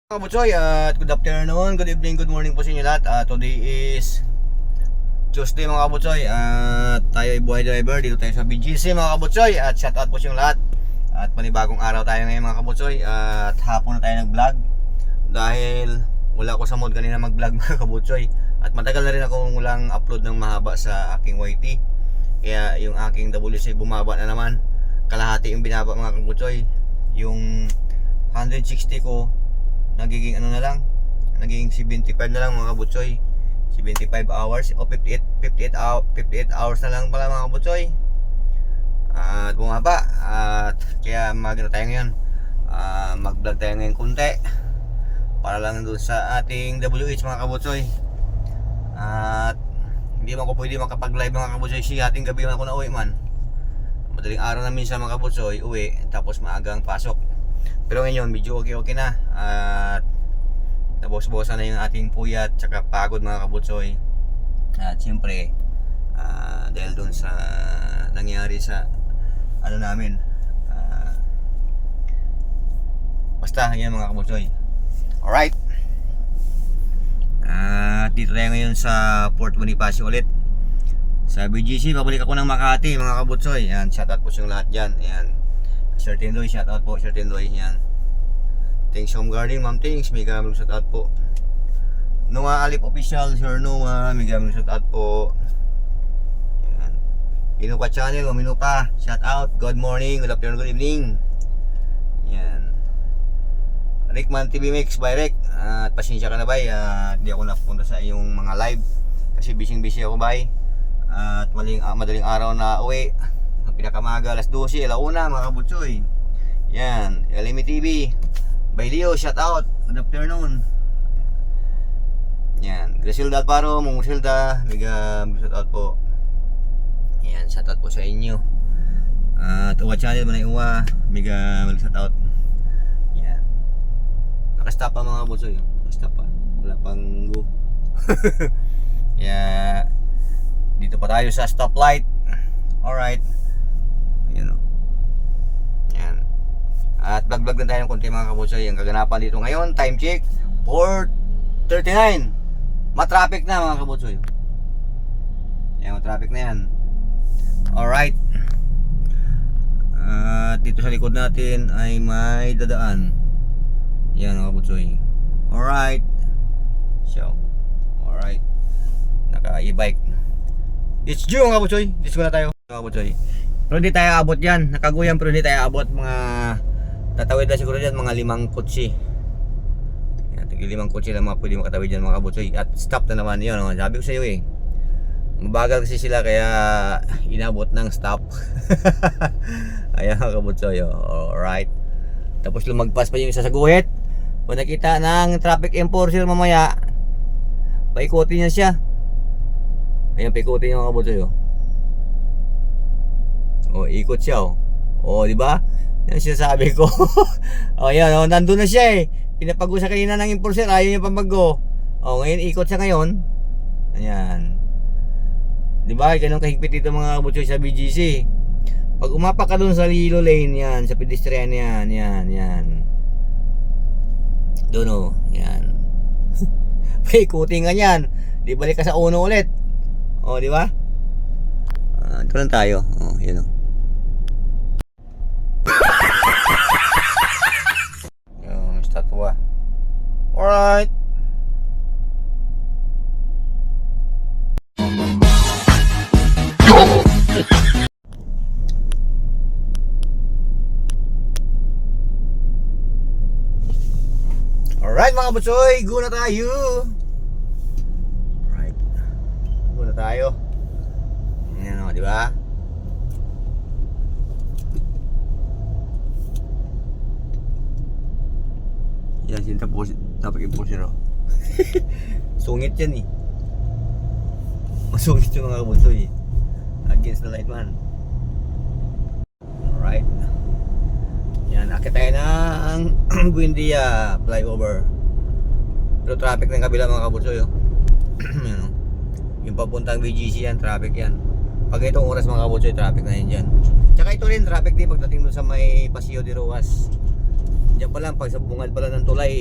Kabutsoy at good afternoon, good evening, good morning po sa inyo lahat. Today is Tuesday mga kabutsoy at tayo ay buhay driver dito tayo sa BGC mga kabutsoy at shout out po sa inyo lahat. At panibagong araw tayo ngayon mga kabutsoy at hapon na tayo nag-vlog dahil wala ako sa mood kanina mag-vlog mga kabutsoy at matagal na rin ako walang upload ng mahaba sa aking YT. Kaya yung aking WC bumaba na naman, kalahati yung binaba mga kabutsoy. Yung 160 ko nagiging ano na lang, nagiging 75 na lang mga kabutsoy. 75 hours o 58 hours na lang pala mga kabutsoy. At bumaba at kaya magano tayo ngayon. Mag-vlog tayo ngayon kunti para lang doon sa ating WH mga kabutsoy. At hindi man ko pwede makapag-live mga kabutsoy, si ating gabi man ako na uwi man. Madaling araw na minsan mga kabutsoy, uwi tapos maagang pasok. Pero ngayon medyo okay na at nabos-bosan na yung ating puyat tsaka pagod mga kabutsoy. At siyempre dahil dun sa nangyari sa ano namin, basta yan mga kabutsoy. Alright, dito tayo ngayon sa Port Bonifacio ulit sa BGC. Pabalik ako ng Makati mga kabutsoy. Yan, shoutout po sa lahat dyan. Yan, Sir Tindoy, shout out po Sir Tindoy yan. Thanks Home Garden, Ma'am Thanks, may gamit shout out po. Noah Alip Official, Sir Noah, may gamit shout out po. Yan. Inupa Channel, Minupa, shout out, good morning, good afternoon, good evening. Yan. Rickman TV Mix by Rick. At pasensya ka na bay, hindi ako napunta sa iyong mga live kasi busy ako bay. At madaling araw na uwi. Pinakamaga, alas 12, alauna mga kabutsoy. Yan, LME TV by Leo, shout out, good afternoon. Yan, Griselda Alparo, Mumusilda, mega shout out po. Yan, shout out po sa inyo. At Uwa Channel, Manay Uwa, mega shout out. Yan, nakastop pa mga kabutsoy. Nakastop pa, wala pang go. Yeah, dito pa tayo sa stoplight. Alright, yan o. Yan. At vlog na tayo ng konti mga kabutsoy. Ang kaganapan dito ngayon, time check 4:39. Matraffic na mga kabutsoy. Yan, matraffic na yan. Alright. At dito sa likod natin ay may dadaan. Yan mga kabutsoy. Alright. So, alright, naka e-bike. It's due mga kabutsoy. Disco na tayo mga kabutsoy. Pero hindi tayo abot yan. Nakaguyan pero hindi tayo abot. Mga tatawid na siguro dyan mga 5 kutsi. Yan, 5 kutsi lang mga pwede makatawid dyan mga kabutsoy. At stop na naman yun. Sabi ko sa iyo eh, mabagal kasi sila kaya inabot ng stop. Ayan mga kabutsoy. Alright. Tapos lumagpas pa yung isa sa guhit. Kung nakita ng traffic enforcer mamaya, paikutin niya siya. Ayan, paikutin niya mga kabutsoy. Ikot siya di ba? Yan sinasabi ko. Ayan, nandun na siya eh. Pinapag-usa kanina ng enforcer, ayaw niya pa mag-go. Ngayon ikot siya ngayon. Ayan. Di ba? Ganun kahigpit dito mga kabutsoy sa BGC. Pag umapak ka dun sa Lilo Lane, yan, sa pedestrian yan. Doon yan. Paikutin ka yan. Di balik ka sa uno ulit. Di ba? Ito lang tayo. Yan o. Yung statwa. Alright. Alright mga butsoy, go na tayo. Alright, go na tayo. Yan o, di ba? Yan, tapos enforcer o. Sungit yan eh. Masungit yung mga kabutsoy against the light man. Alright. Yan, akit tayo ng Buendia flyover. Pero traffic ng kabila mga kabutsoy Yan o. Yung papuntang BGC yan, traffic yan. Pag itong oras mga kabutsoy, traffic na yan dyan. Tsaka ito rin, traffic din pagdating doon sa may Paseo de Rojas. Diyan pa lang, pag sa bungad pa lang ng tulay,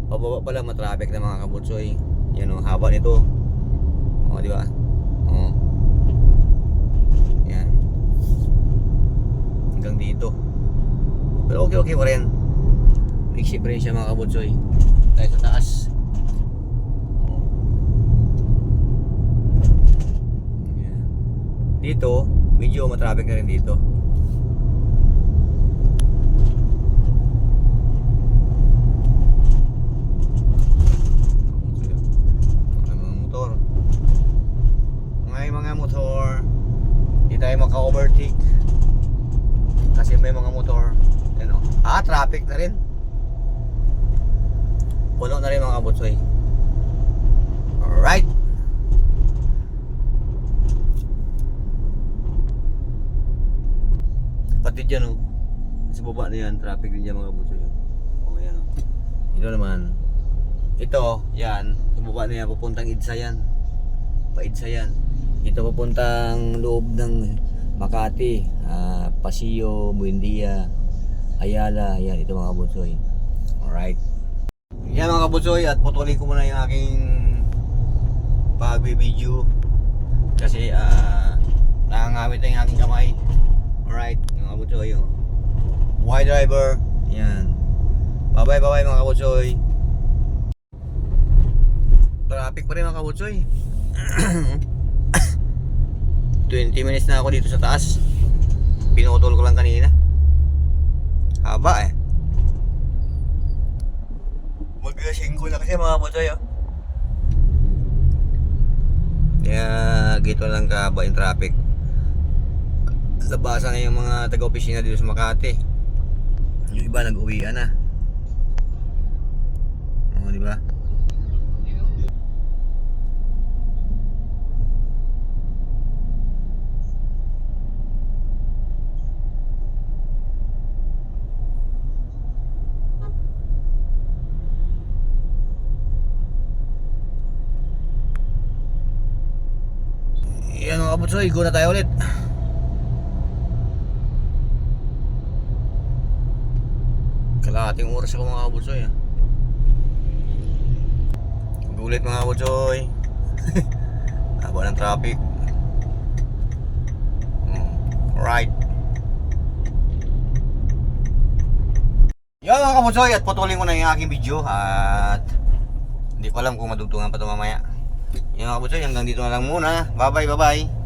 pababa pa lang matraffic na mga kabutsoy. Yan o, haba nito. O, di ba? O. Yan. Hanggang dito. Pero okay pa rin. Mixi pa rin siya mga kabutsoy. Tayo sa taas. O. Yan. Dito, medyo matraffic na rin dito. Mga motor, hindi tayo maka-overtake kasi may mga motor, ano, traffic na rin, puno na rin mga kabutsoy. Alright, pati dyan oh, sa baba na yan, traffic din dyan mga kabutsoy. O yan oh, ito naman, ito, yan, sa baba na yan, pupuntang Idsa yan, pa-Idsa yan. Ito papuntang loob ng Makati, Paseo, Buendia, Ayala, yan, ito mga kabutsoy. Alright. Yan mga kabutsoy, at putulin ko muna yung aking pag-video kasi nangangamit na yung aking kamay. Alright, mga kabutsoy. Wide driver, yan. Bye bye mga kabutsoy. Traffic pa rin mga kabutsoy. 20 minutes na ako dito sa taas. Pinutol ko lang kanina. Haba eh. Mag-5 na kasi mga kabutsoy oh. Kaya gito lang kahaba yung traffic. Labasan na yung mga taga-opisina dito sa Makati. Yung iba nag-uwian na. O, di ba? Yan mga kabutsoy, go na tayo ulit. Kalahating oras ako mga kabutsoy Gulit mga kabutsoy. Haba ng traffic. Alright. Yan mga kabutsoy, at putulin ko na yung aking video. At hindi ko alam kung madugtungan pa ito mamaya. Yan mga kabutsoy, hanggang dito na lang muna. Bye bye.